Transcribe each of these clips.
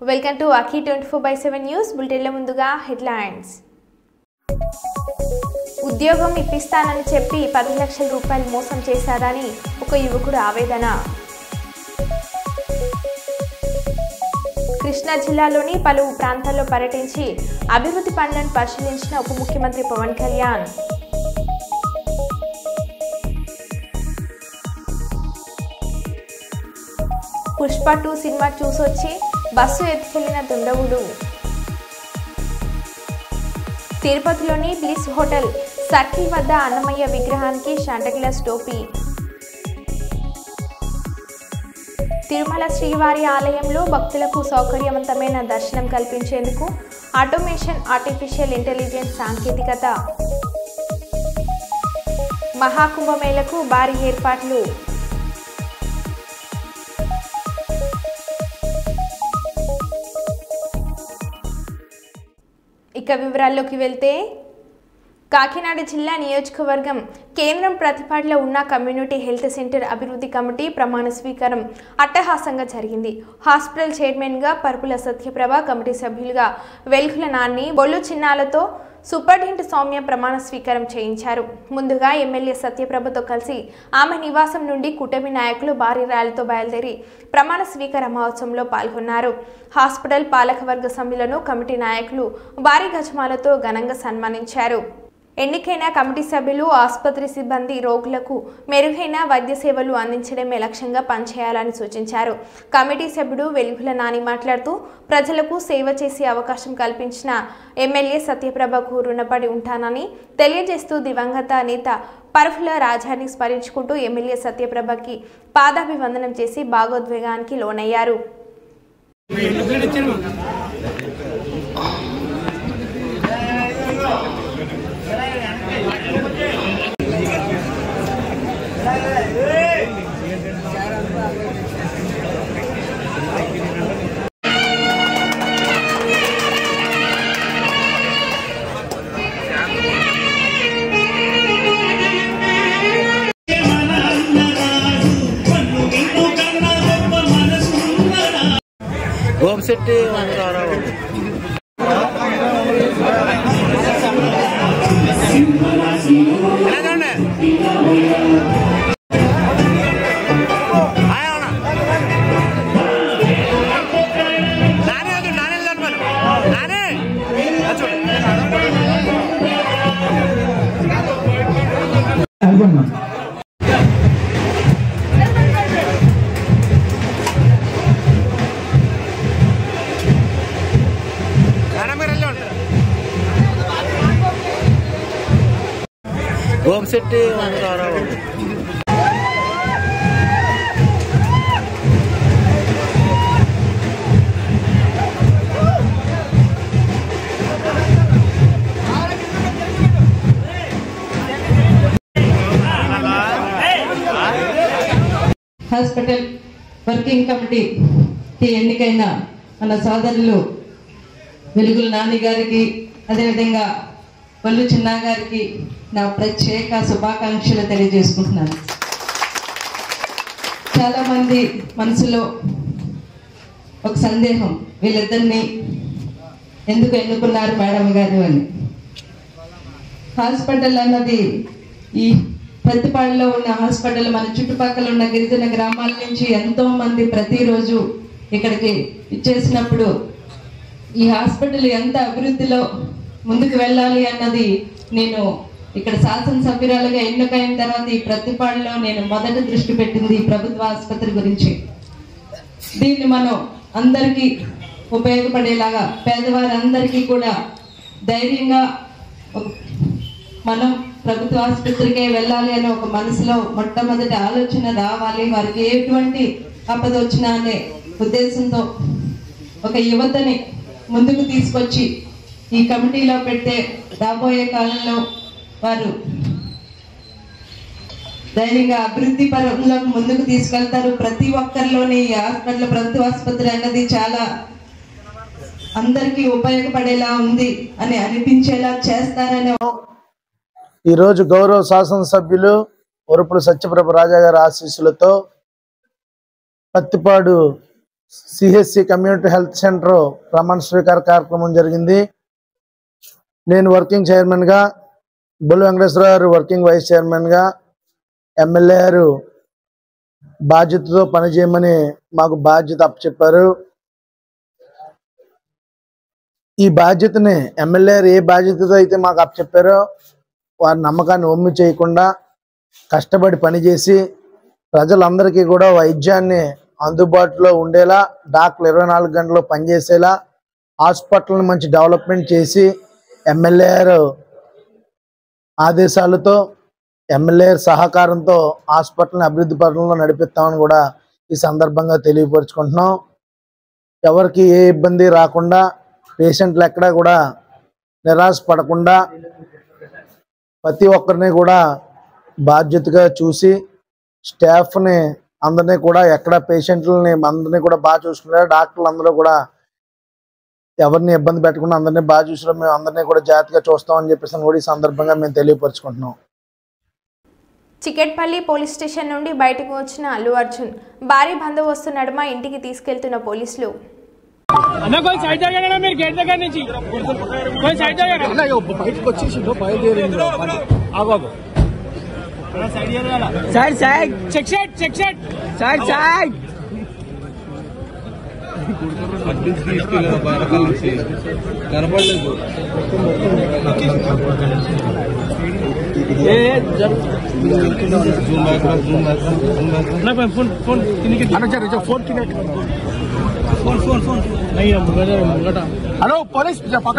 Welcome to అఖి 24/7 news బులెటిన్ల ముందుగా headlines. ఉద్యోగం ఇప్పిస్తానని చెప్పి 10 లక్షల రూపాయలు మోసం చేశారని ఒక యువకుడు ఆవేదన. కృష్ణా జిల్లాలోని పలు ప్రాంతాల్లో పర్యటించి అభివృద్ధి పనులను పరిశీలించిన ఉప ముఖ్యమంత్రి పవన్ కళ్యాణ్. పుష్ప 2 సినిమా చూసొచ్చి బస్సు ఎత్తుకెళ్లిన దుండగుడు. తిరుపతిలోని బ్లిస్ హోటల్ సర్కిల్ వద్ద అన్నమయ్య విగ్రహానికి శాంటాక్లాస్ టోపీ. తిరుమల శ్రీవారి ఆలయంలో భక్తులకు సౌకర్యవంతమైన దర్శనం కల్పించేందుకు ఆటోమేషన్, ఆర్టిఫిషియల్ ఇంటెలిజెన్స్ సాంకేతికత. మహాకుంభమేళకు భారీ ఏర్పాట్లు. ఇక వివరాల్లోకి వెళ్తే, కాకినాడ జిల్లా నియోజకవర్గం కేంద్రం ప్రతిపాడులో ఉన్న కమ్యూనిటీ హెల్త్ సెంటర్ అభివృద్ధి కమిటీ ప్రమాణ స్వీకారం అట్టహాసంగా జరిగింది. హాస్పిటల్ చైర్మన్గా పరుపుల సత్యప్రభ, కమిటీ సభ్యులుగా వెల్కుల నాని, బొల్లు చిన్నాలతో సూపరింటెండెంట్ సౌమ్య ప్రమాణ స్వీకారం చేయించారు. ముందుగా ఎమ్మెల్యే సత్యప్రభతో కలిసి ఆమె నివాసం నుండి కూటమి నాయకులు భారీ ర్యాలీతో బయలుదేరి ప్రమాణ స్వీకార మహోత్సవంలో పాల్గొన్నారు. హాస్పిటల్ పాలకవర్గ సభ్యులను కమిటీ నాయకులు భారీ గజమాలతో ఘనంగా సన్మానించారు. ఎన్నికైన కమిటీ సభ్యులు ఆసుపత్రి సిబ్బంది రోగులకు మెరుగైన వైద్య సేవలు అందించడమే లక్ష్యంగా పనిచేయాలని సూచించారు. కమిటీ సభ్యుడు వెలుగుల నాని మాట్లాడుతూ, ప్రజలకు సేవ చేసే అవకాశం కల్పించిన ఎమ్మెల్యే సత్యప్రభకు రుణపడి ఉంటానని తెలియజేస్తూ, దివంగత నేత పరుపుల రాజాని స్మరించుకుంటూ ఎమ్మెల్యే సత్యప్రభకి పాదాభివందనం చేసి భాగోద్వేగానికి లోనయ్యారు. గోంశెట్టి వందరావు గోంశెట్టి వందరావు హాస్పిటల్ వర్కింగ్ కమిటీకి ఎన్నికైన మన సోదరులు వెలుగుల నాని గారికి, అదేవిధంగా బొల్లు చిన్నా గారికి నా ప్రత్యేక శుభాకాంక్షలు తెలియజేసుకుంటున్నాను. చాలామంది మనసులో ఒక సందేహం, వీళ్ళిద్దరిని ఎందుకు ఎన్నుకున్నారు మేడం గారు అని. హాస్పిటల్ అన్నది ఈ ప్రతిపాడులో ఉన్న హాస్పిటల్ మన చుట్టుపక్కల ఉన్న గిరిజన గ్రామాల నుంచి ఎంతో మంది ప్రతిరోజు ఇక్కడికి ఇచ్చేసినప్పుడు ఈ హాస్పిటల్ ఎంత అభివృద్ధిలో ముందుకు వెళ్ళాలి అన్నది నేను ఇక్కడ శాసనసభ్యురాలుగా ఎన్నికైన తర్వాత ఈ ప్రతిపాడులో నేను మొదట దృష్టి పెట్టింది ప్రభుత్వ ఆసుపత్రి గురించి. దీన్ని మనం అందరికీ ఉపయోగపడేలాగా, పేదవారందరికీ కూడా ధైర్యంగా మనం ప్రభుత్వ ఆసుపత్రికే వెళ్ళాలి అని ఒక మనసులో మొట్టమొదటి ఆలోచన రావాలి. వారికి ఎటువంటి ఆపద వచ్చినా అనే ఉద్దేశంతో ఒక యువతని ముందుకు తీసుకొచ్చి ఈ కమిటీలో పెడితే రాబోయే కాలంలో వారు ధైర్యంగా అభివృద్ధి పరంలో ముందుకు తీసుకెళ్తారు. ప్రతి ఒక్కరిలోని హాస్పిటల్, ప్రభుత్వ ఆసుపత్రి అన్నది చాలా అందరికీ ఉపయోగపడేలా ఉంది అని అనిపించేలా చేస్తారని ఈరోజు గౌరవ శాసనసభ్యులు వరుపుల సత్యప్రభ రాజా గారి ఆశీస్సులతో Pattipadu CHC community health centre ప్రమాణ స్వీకార కార్యక్రమం జరిగింది. నేను వర్కింగ్ చైర్మన్గా, బొల్లి వెంకటేశ్వర గారు వర్కింగ్ వైస్ చైర్మన్గా, ఎమ్మెల్యే గారు బాధ్యతతో పనిచేయమని మాకు బాధ్యత అప్పచెప్పారు. ఈ బాధ్యతని ఎమ్మెల్యే గారు ఏ బాధ్యతతో అయితే మాకు అప్పచెప్పారో వారి నమ్మకాన్ని ఒమ్మి చేయకుండా కష్టపడి పనిచేసి ప్రజలందరికీ కూడా వైద్యాన్ని అందుబాటులో ఉండేలా, డాక్టర్లు 24 గంటలు పనిచేసేలా, హాస్పిటల్ని మంచి డెవలప్మెంట్ చేసి ఎమ్మెల్యే గారు ఆదేశాలతో, ఎమ్మెల్యే సహకారంతో హాస్పిటల్ని అభివృద్ధి పథంలో నడిపిస్తామని కూడా ఈ సందర్భంగా తెలియపరుచుకుంటున్నాం. ఎవరికి ఏ ఇబ్బంది రాకుండా, పేషెంట్లు ఎక్కడా కూడా నిరాశపడకుండా ప్రతి ఒక్కరిని కూడా బాధ్యతగా చూసి స్టాఫ్ని అందరినీ కూడా ఎక్కడ పేషెంట్లని అందరినీ కూడా బాగా చూసుకున్నారు. డాక్టర్లు అందరూ కూడా ఎవరిని ఇబ్బంది పెట్టకుండా అందరినీ బాగా చూసుకున్నాం. మేము అందరినీ కూడా జాగ్రత్తగా చూస్తామని చెప్పేసి కూడా ఈ సందర్భంగా మేము తెలియపరుచుకుంటున్నాం. చికెట్పల్లి పోలీస్ స్టేషన్ నుండి బయటకు వచ్చిన అల్లు అర్జున్ భారీ బందోబస్తు నడుమ ఇంటికి తీసుకెళ్తున్న పోలీసులు. హలో పోలీస్ పక్క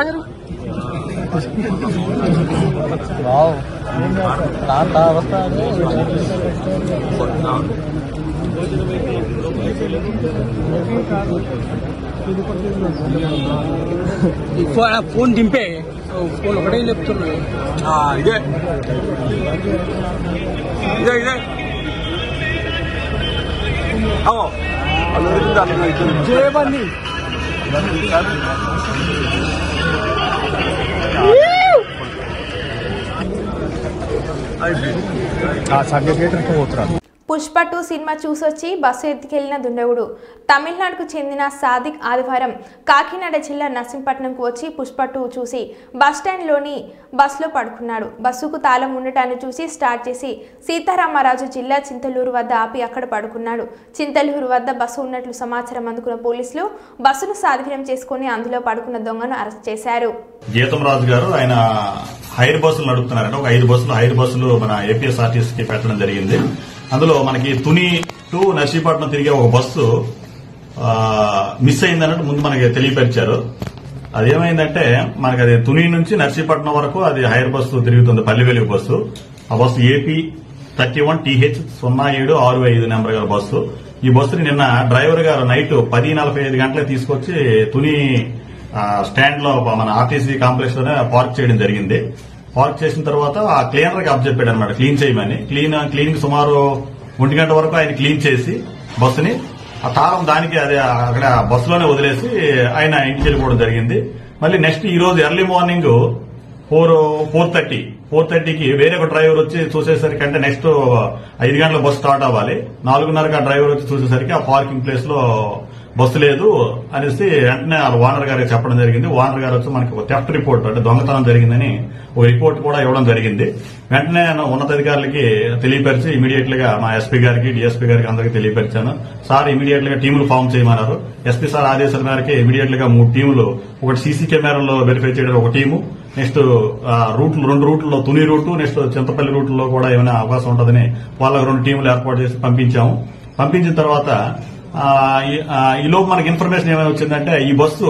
ఫోన్ దింపే ఫోన్ ఒకటే చెప్తున్నాడు. ఇదే ఇదే ఇదే జయబంది పుష్ప 2 సినిమా చూసొచ్చి బస్సు ఎత్తుకెళ్లిన దుండగుడు. తమిళనాడుకు చెందిన సాదిక్ ఆదివారం కాకినాడ జిల్లా నర్సింపట్నంకు వచ్చి పుష్ప 2 చూసి బస్టాండ్లోని బస్సులో పడుకున్నాడు. బస్సుకు తాళం ఉండటాన్ని చూసి స్టార్ట్ చేసి సీతారామరాజు జిల్లా చింతలూరు వద్ద ఆపి అక్కడ పడుకున్నాడు. చింతలూరు వద్ద బస్సు ఉన్నట్లు సమాచారం అందుకున్న పోలీసులు బస్సును స్వాధీనం చేసుకుని అందులో పడుకున్న దొంగను అరెస్ట్ చేశారు. గీతంరాజు గారు ఆయన హైర్ బస్సులు నడుపుతున్నారంటే ఒక 5 హైర్ బస్సులు మన ఏపీఎస్ఆర్టీసీకి పెట్టడం జరిగింది. అందులో మనకి తుని టు నర్సీపట్నం తిరిగే ఒక బస్సు మిస్ అయిందన్నట్టు ముందు మనకి తెలియపరిచారు. అదేమైందంటే మనకి అది తుని నుంచి నర్సీపట్నం వరకు అది హైర్ బస్సు తిరుగుతుంది, పల్లివెలుగు బస్సు. ఆ బస్సు ఏపీ 31TH0765 నెంబర్ గల బస్సు. ఈ బస్సుని నిన్న డ్రైవర్ గారు నైట్ 10:45 గంటలకు తీసుకొచ్చి తుని స్టాండ్ లో మన ఆర్టీసీ కాంప్లెక్స్ లోనే పార్క్ చేయడం జరిగింది. పార్క్ చేసిన తర్వాత ఆ క్లీనర్ కి అప్పచెప్పాడు అనమాట క్లీన్ చేయమని. క్లీనింగ్ సుమారు 1 గంట వరకు ఆయన క్లీన్ చేసి బస్సుని ఆ తాళం దానికి అదే అక్కడ బస్సులోనే వదిలేసి ఆయన ఇంటికి వెళ్ళిపోవడం జరిగింది. మళ్ళీ నెక్స్ట్ ఈ రోజు ఎర్లీ మార్నింగ్ 4:30కి వేరే ఒక డ్రైవర్ వచ్చి చూసేసరికి, అంటే నెక్స్ట్ 5 గంటల బస్సు స్టార్ట్ అవ్వాలి, 4:30కి ఆ డ్రైవర్ వచ్చి చూసేసరికి ఆ పార్కింగ్ ప్లేస్ లో బస్సు లేదు అనేసి వెంటనే ఓనర్ గారికి చెప్పడం జరిగింది. ఓనర్ గారు వచ్చి మనకి ఒక థెఫ్ట్ రిపోర్ట్, అంటే దొంగతనం జరిగిందని ఒక రిపోర్ట్ కూడా ఇవ్వడం జరిగింది. వెంటనే ఉన్నతాధికారులకి తెలియపరిచి ఇమీడియట్ గా మా ఎస్పీ గారికి, డిఎస్పీ గారికి అందరికీ తెలియపరిచాను. సార్ ఇమీడియట్ గా టీములు ఫామ్ చేయమన్నారు. ఎస్పీ సార్ ఆదేశాల మేరకు ఇమీడియట్ గా 3 టీములు, ఒకటి సీసీ కెమెరాలో వెరిఫై చేయడం ఒక టీము, నెక్స్ట్ 2 రూట్లలో తుని రూటు, నెక్స్ట్ చింతపల్లి రూట్లో కూడా ఏమైనా అవకాశం ఉంటుందని వాళ్ళకి 2 టీములు ఏర్పాటు చేసి పంపించాము. పంపించిన తర్వాత ఈ లోపు మనకి ఇన్ఫర్మేషన్ ఏమైనా వచ్చిందంటే ఈ బస్సు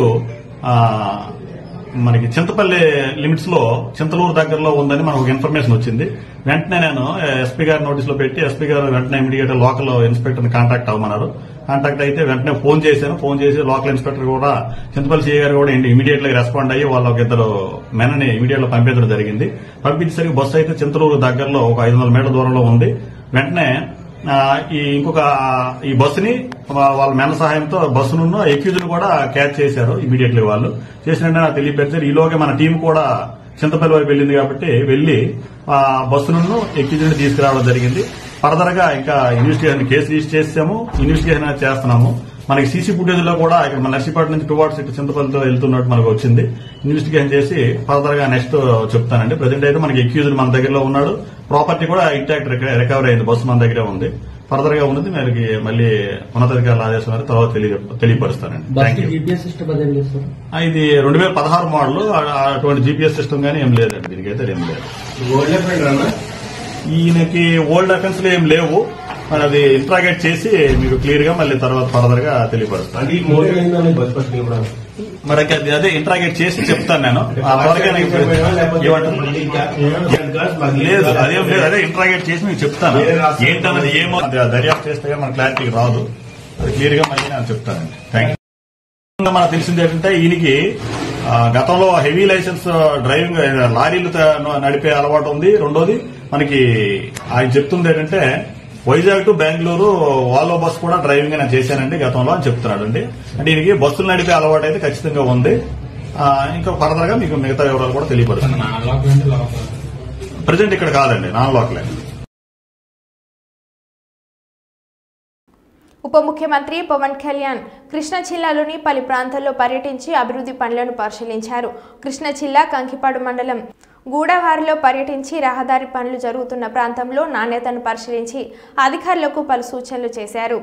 మనకి చింతపల్లి లిమిట్స్ లో చింతలూరు దగ్గరలో ఉందని మనకు ఇన్ఫర్మేషన్ వచ్చింది. వెంటనే నేను ఎస్పీ గారి నోటీస్ లో పెట్టి ఎస్పీ గారు వెంటనే ఇమీడియట్ లోకల్ ఇన్స్పెక్టర్ ని కాంటాక్ట్ అవ్వమన్నారు. కాంటాక్ట్ అయితే వెంటనే ఫోన్ చేశాను. ఫోన్ చేసి లోకల్ ఇన్స్పెక్టర్ కూడా, చింతపల్లి సిఐ గారు కూడా ఇమీడియట్ గా రెస్పాండ్ అయ్యి వాళ్ళ 2 మెనని ఇమీడియట్ గా పంపించడం జరిగింది. పంపించేసరికి బస్సు అయితే చింతలూరు దగ్గరలో ఒక 500 మీటర్ల దూరంలో ఉంది. వెంటనే ఈ బస్సుని వాళ్ళ మెన సహాయంతో బస్సును ఎక్యూజ్ను కూడా క్యాచ్ చేశారు ఇమీడియట్లీ. వాళ్ళు చేసినట్టు నాకు తెలియపరిచారు. ఈలోగా మన టీం కూడా చింతపల్లి వైపు వెళ్ళింది కాబట్టి వెళ్లి బస్సును ఎక్యూజ్ని తీసుకురావడం జరిగింది. ఫర్దర్ గా ఇంకా ఇన్వెస్టిగేషన్ కేసు రిజిస్టర్ చేసాము, ఇన్వెస్టిగేషన్ చేస్తున్నాము. మనకి సీసీ ఫుటేజ్ లో కూడా ఇక్కడ మన నర్సీపట్నం నుంచి టువార్డ్స్ ఇటు చింతపల్లితో వెళ్తున్నట్టు మనకు వచ్చింది. ఇన్వెస్టిగేషన్ చేసి ఫర్దర్ గా నెక్స్ట్ చెప్తానండి. ప్రెసెంట్ అయితే మనకి అక్యూజ్డ్ మన దగ్గరలో ఉన్నాడు. ప్రాపర్టీ కూడా ఇంటాక్ట్ రికవరీ అయింది. బస్సు మన దగ్గరే ఉంది. ఫర్దర్ గా ఉన్నది మనకి మళ్ళీ ఉన్నతాధికారుల ఆదేశం అనేది తర్వాత తెలియపరుస్తానండి. ఇది 2016 మోడల్. అటువంటి జీపీఎస్ సిస్టమ్ గానీ ఏం లేదండి. దీనికైతే ఏం లేదు. ఈయనకి ఓల్డ్ అఫెన్స్ లో ఏం లేవు. మరి అది ఇంట్రాగేట్ చేసి మీకు క్లియర్ గా మళ్ళీ తర్వాత ఫర్దర్ గా తెలియపరుస్తాను. మరి అదే ఇంట్రాగేట్ చేసి చెప్తాను నేను. లేదు అదేం లేదు. అదే ఇంట్రాగేట్ చేసి మీకు చెప్తాను. ఏంటన్నది ఏమో దర్యాప్తు చేస్తే మన క్లారిటీ రాదు. అది క్లియర్ గా మళ్ళీ నేను చెప్తానండి. Thank you. మనకు తెలిసింది ఏంటంటే ఈయనకి గతంలో హెవీ లైసెన్స్ డ్రైవింగ్ లారీలు నడిపే అలవాటు ఉంది. రెండోది మనకి ఆయన చెప్తుంది ఏంటంటే Vizag to Bengaluru Volvo bus కూడా డ్రైవింగ్ నేను చేశానండి గతంలో అని చెప్తున్నాడు అండి. అంటే ఈయనకి బస్సులు నడిపే అలవాటు అయితే ఖచ్చితంగా ఉంది. ఇంకా ఫర్దర్ గా మీకు మిగతా వివరాలు కూడా తెలియపరుస్తున్నాను. ప్రజెంట్ ఇక్కడ కాదండి, నాన్ లోకలే. ఉప ముఖ్యమంత్రి పవన్ కళ్యాణ్ కృష్ణా జిల్లాలోని పలు ప్రాంతాల్లో పర్యటించి అభివృద్ధి పనులను పరిశీలించారు. కృష్ణా జిల్లా కంకిపాడు మండలం గూడవారిలో పర్యటించి రహదారి పనులు జరుగుతున్న ప్రాంతంలో నాణ్యతను పరిశీలించి అధికారులకు పలు సూచనలు చేశారు.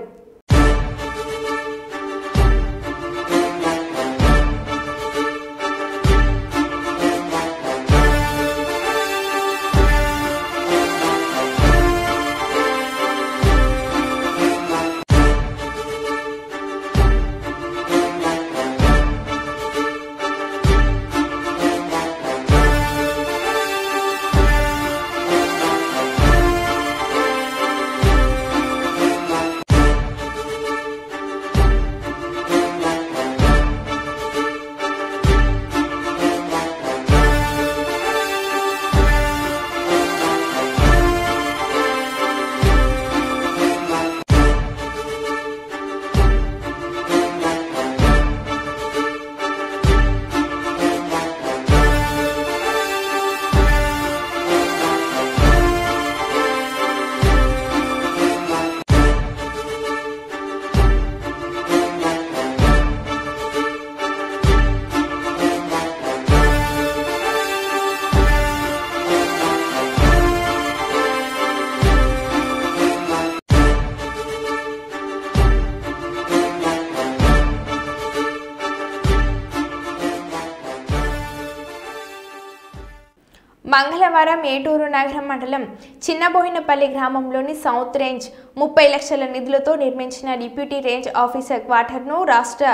మంగళవారం ఏటూరు నగరం మండలం చిన్నబోయినపల్లి గ్రామంలోని సౌత్ రేంజ్ 30 లక్షల నిధులతో నిర్మించిన డిప్యూటీ రేంజ్ ఆఫీసర్ క్వార్టర్ను రాష్ట్ర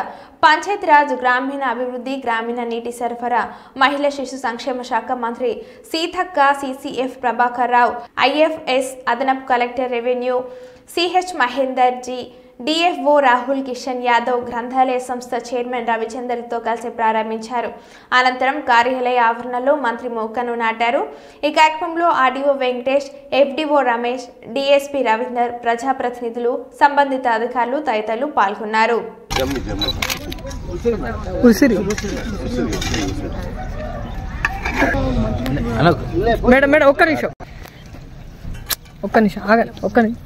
పంచాయతీరాజ్ గ్రామీణ అభివృద్ధి గ్రామీణ నీటి సరఫరా మహిళా శిశు సంక్షేమ శాఖ మంత్రి సీతక్క సిసిఎఫ్ ప్రభాకర్ రావు ఐఎఫ్ఎస్ అదనపు collector revenue CH Mahender ji DFO Rahul Kishan Yadav గ్రంథాలయ సంస్థ చైర్మన్ రవిచందర్తో కలిసి ప్రారంభించారు. అనంతరం కార్యాలయ ఆవరణలో మంత్రి మొక్కను నాటారు. ఈ కార్యక్రమంలో RDO Venkatesh, FDO Ramesh, DSP Ravinder, ప్రజాప్రతినిధులు, సంబంధిత అధికారులు తదితరులు పాల్గొన్నారు. మేడం ఒక్క నిమిషం ఆగండి. ఒక్క నిమిషం.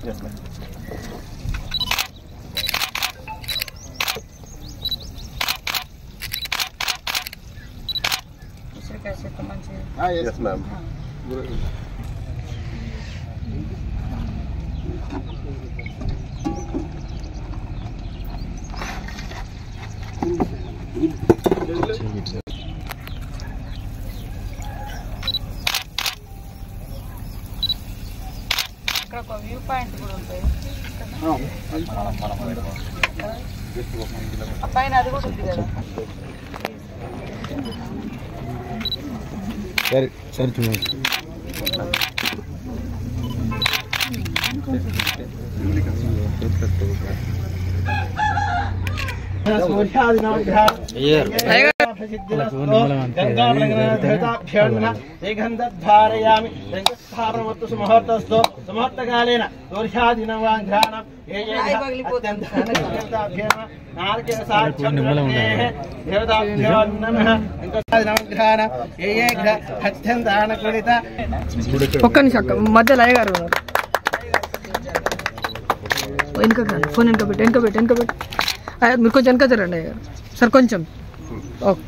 Yes, ma'am. ఇక్కడ ఒక వ్యూ పాయింట్ కూడా ఉంటుంది. పైన అది కూడా ఉంది కదా. సరే చూడండి. ముహూర్తకాలేన దోర్షాదినవాఘ్రాణం ఒక్క నిమిషం మధ్యలో అయ్యగారు వెనుక ఫోన్ వెనుక పెట్టి మీరు కొంచెం వెనక జరండి అయ్య గారు సార్ కొంచెం ఓకే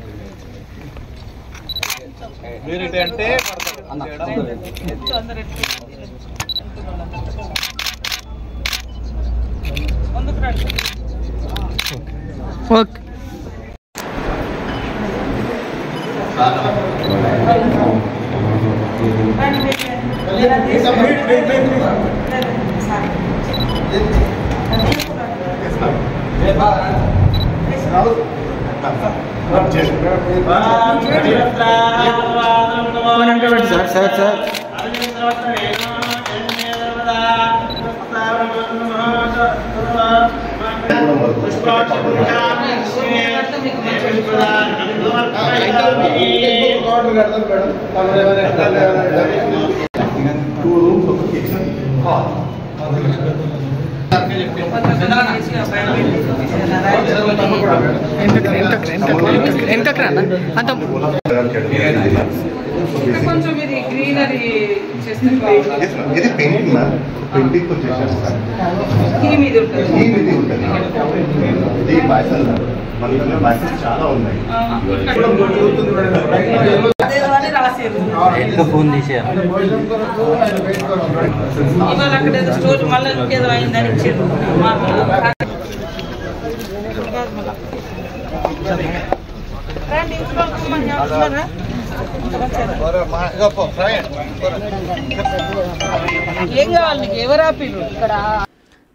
ఓకే సార్ వెనకరా అంత కొంచెం ఇది గ్రీనరీ ఇది పెయింటింగ్ మ్యామ్ పెయింటింగ్ తో చేసేస్తారు ఇది ఉంటుంది ఇది బాయ్సల్ మన దగ్గర బాయ్సల్ చాలా ఉన్నాయి ఫోన్ తీసేయాలి ఇవాళ అక్కడ ఏదో స్టోర్ మళ్ళీ ఇంకేదో అయిందని ఇచ్చారు రండి ఏం కావాలి నీకు ఎవరు ఆపిరు ఇక్కడ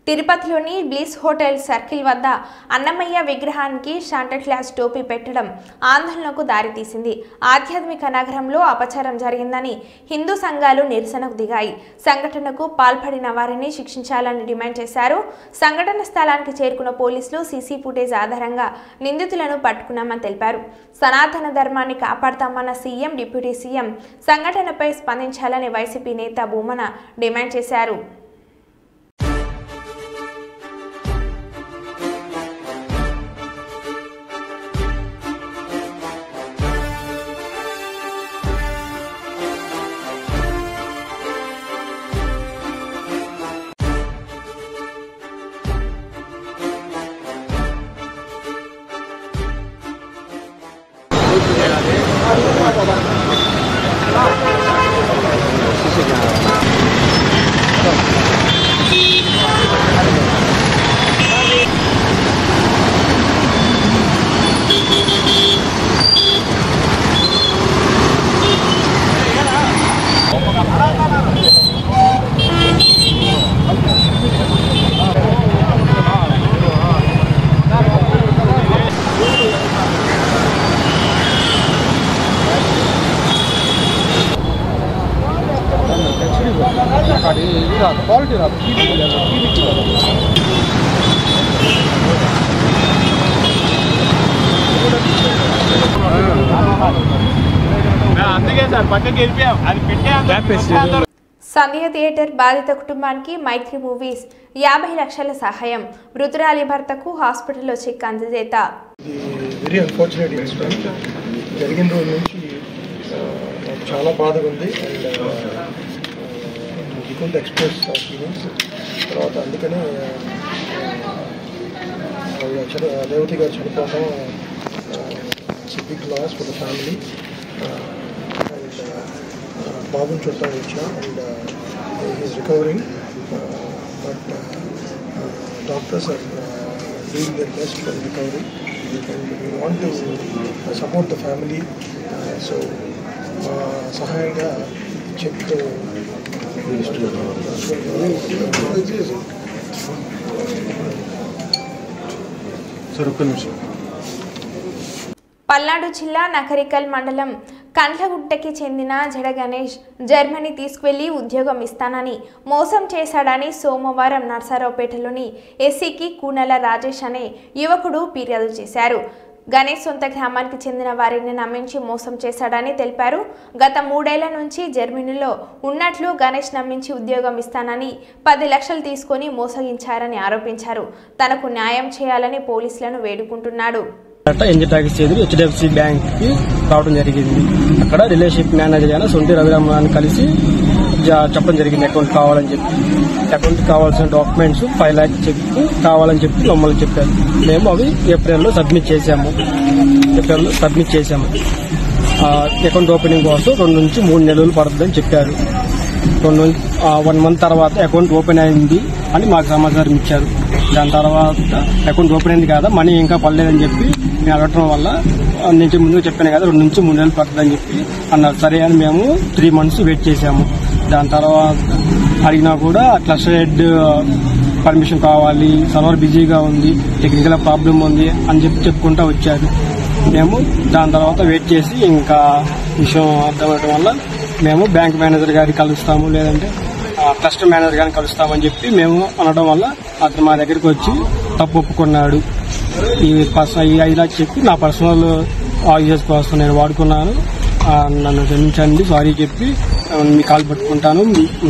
తిరుపతిలోని బ్లిస్ హోటల్ సర్కిల్ వద్ద అన్నమయ్య విగ్రహానికి శాంటాక్లాస్ టోపీ పెట్టడం ఆందోళనకు దారితీసింది. ఆధ్యాత్మిక నగరంలో అపచారం జరిగిందని హిందూ సంఘాలు నిరసనకు దిగాయి. సంఘటనకు పాల్పడిన వారిని శిక్షించాలని డిమాండ్ చేశారు. సంఘటన స్థలానికి చేరుకున్న పోలీసులు సీసీ ఫుటేజ్ ఆధారంగా నిందితులను పట్టుకున్నామని తెలిపారు. సనాతన ధర్మాన్ని కాపాడతామన్న సీఎం, డిప్యూటీ సీఎం సంఘటనపై స్పందించాలని వైసీపీ నేత భూమన డిమాండ్ చేశారు. సంధ్య థియేటర్ బాధిత కుటుంబానికి మైత్రి మూవీస్ 50 లక్షల సహాయం. మృతురాలి భర్తకు హాస్పిటల్లో చెక్ అందజేత. వెరీ అన్ఫార్చునేట్ ఇన్సిడెంట్ జరిగిన రోజు నుంచి చాలా బాధగా ఉంది. అండ్ కుంట్ ఎక్స్ప్రెస్ ఫీలింగ్స్ తర్వాత అందుకనే రేవతి గారు చనిపోవడం big loss for the family. And బాబుని చూడటానికి వచ్చా and is recovering but doctors are doing their best for recovery and we want to support the family. So సహాయంగా చెక్ పల్నాడు జిల్లా నకరికల్ మండలం కండ్లగుట్టకి చెందిన జడ గణేష్ జర్మనీ తీసుకువెళ్లి ఉద్యోగం ఇస్తానని మోసం చేశాడని సోమవారం నర్సారావుపేటలోని ఎస్సీకి కూనెల రాజేష్ అనే యువకుడు ఫిర్యాదు చేశారు. గణేష్ సొంత గ్రామానికి చెందిన వారిని నమ్మించి మోసం చేశాడని తెలిపారు. గత 3 ఏళ్ల నుంచి జర్మనీలో ఉన్నట్లు గణేష్ నమ్మించి ఉద్యోగం ఇస్తానని 10 లక్షలు తీసుకొని మోసగించారని ఆరోపించారు. తనకు న్యాయం చేయాలని పోలీసులను వేడుకుంటున్నాడు. ఎన్జీ టాకీస్ ఎదురు HDFC బ్యాంక్ కి రావడం జరిగింది. అక్కడ రిలేషన్షిప్ మేనేజర్ అయిన సొంటి రవిరామని కలిసి చెప్పడం జరిగింది అకౌంట్ కావాలని చెప్పి. అకౌంట్ కావాల్సిన డాక్యుమెంట్స్ 5 lakhs చెక్ కావాలని చెప్పి మమ్మల్ని చెప్పారు. మేము అవి ఏప్రిల్లో సబ్మిట్ చేశాము. అకౌంట్ ఓపెనింగ్ కోసం 2 నుంచి 3 నెలలు పడుతుందని చెప్పారు. 1 month తర్వాత అకౌంట్ ఓపెన్ అయింది అని మాకు సమాచారం ఇచ్చారు. దాని తర్వాత అకౌంట్ ఓపెన్ అయింది కదా, మనీ ఇంకా పడలేదని చెప్పి మేము అడగటం వల్ల నుంచి ముందుగా చెప్పాను కదా 2 నుంచి 3 నెలలు పడుతుందని చెప్పి అన్నారు. సరే అని మేము 3 months వెయిట్ చేశాము. దాని తర్వాత అడిగినా కూడా క్లస్టర్ హెడ్ పర్మిషన్ కావాలి, సర్వర్ బిజీగా ఉంది, టెక్నికల్ ప్రాబ్లం ఉంది అని చెప్పి చెప్పుకుంటూ వచ్చారు. మేము దాని తర్వాత వెయిట్ చేసి ఇంకా విషయం అర్థమవడం వల్ల మేము బ్యాంక్ మేనేజర్ గారిని కలుస్తాము, లేదంటే క్లస్టర్ మేనేజర్ గారిని కలుస్తామని చెప్పి మేము అనడం వల్ల అతను మా దగ్గరికి వచ్చి తప్పు ఒప్పుకున్నాడు. ఈ 5 lakhs చెప్పి నా పర్సనల్ యూజెస్ కోసం నేను వాడుకున్నాను, నన్ను క్షమించండి, సారీ చెప్పి మీ కాల్ పట్టుకుంటాను,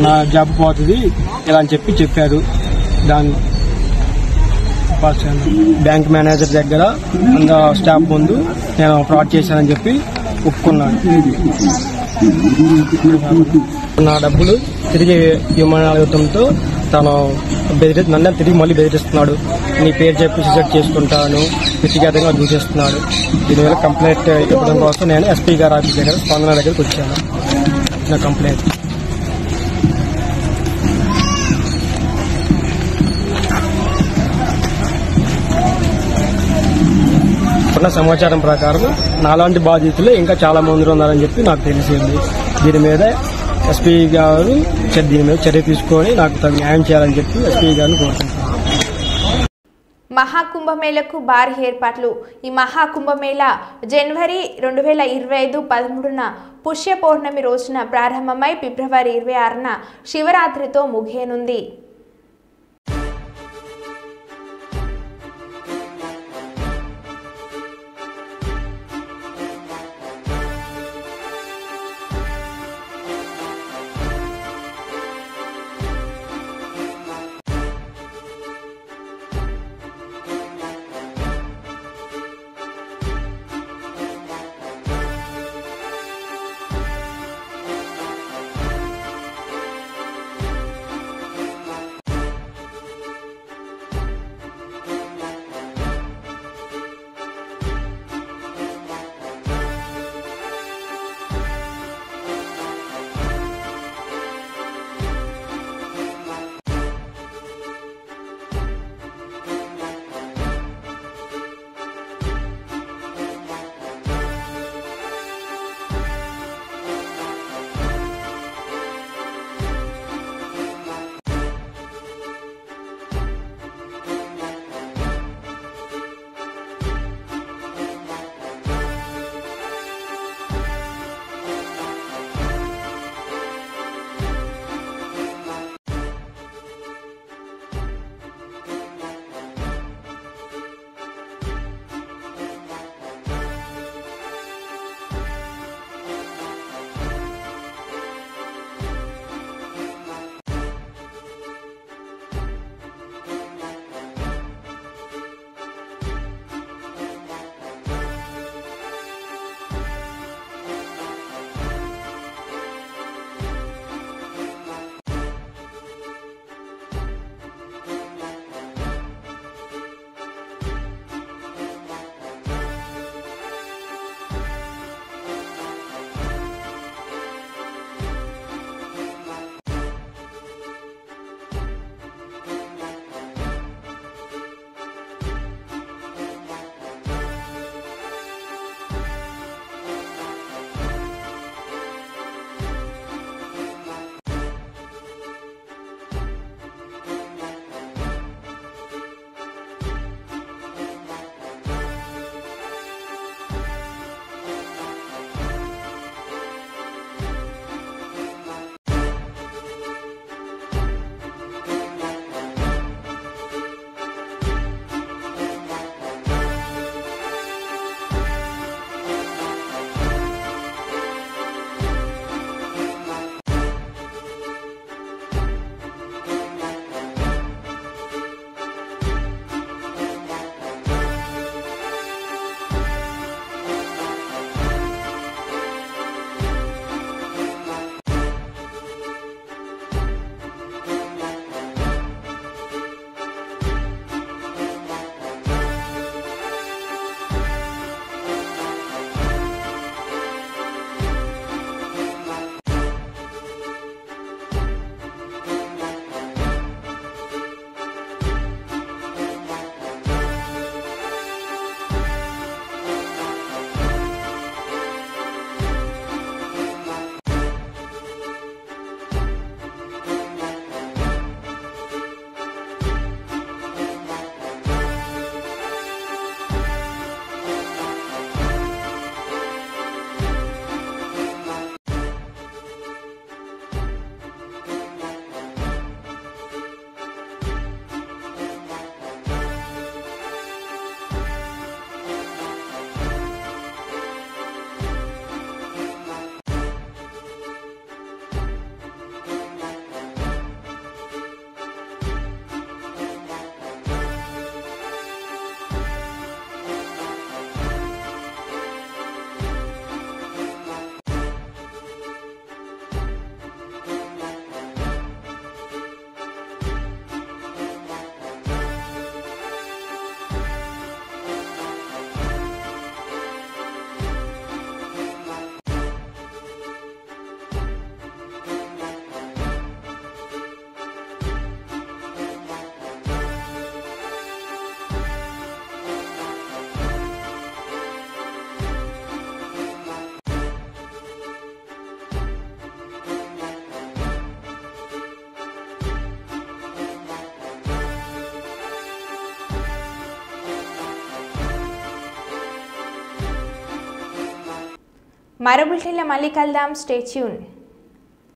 నా జాబ్ పోతుంది ఇలా అని చెప్పి చెప్పారు. దాని బ్యాంక్ మేనేజర్ దగ్గర స్టాఫ్ ముందు నేను ఫ్రాడ్ చేశానని చెప్పి ఒప్పుకున్నాను. నా డబ్బులు తిరిగి ఇవ్వడంతో తను నన్ను తిరిగి మళ్ళీ బెదిరిస్తున్నాడు. నీ పేరు చెప్పి సూసైడ్ చేసుకుంటాను, వ్యక్తిగతంగా దూషిస్తున్నాడు. దీనివల్ల కంప్లైంట్ ఇవ్వడం కోసం నేను SP గారి ఆఫీస్ దగ్గర స్పందన దగ్గరకు వచ్చాను. నా కంప్లైంట్ ఉన్న సమాచారం ప్రకారం నాలాంటి బాధితులు ఇంకా చాలా మంది ఉన్నారని చెప్పి నాకు తెలిసింది. దీని మీద SP గారు దీని మీద చర్య తీసుకొని నాకు న్యాయం చేయాలని చెప్పి SP గారిని కోరుకుంటున్నాను. మహాకుంభమేళకు భారీ ఏర్పాట్లు. ఈ మహాకుంభమేళ జనవరి 2025 13న పుష్య పౌర్ణమి రోజున ప్రారంభమై ఫిబ్రవరి 26న శివరాత్రితో ముగియనుంది. మరో బులెటిన్లో మళ్ళీ కలుద్దాం. Stay tune.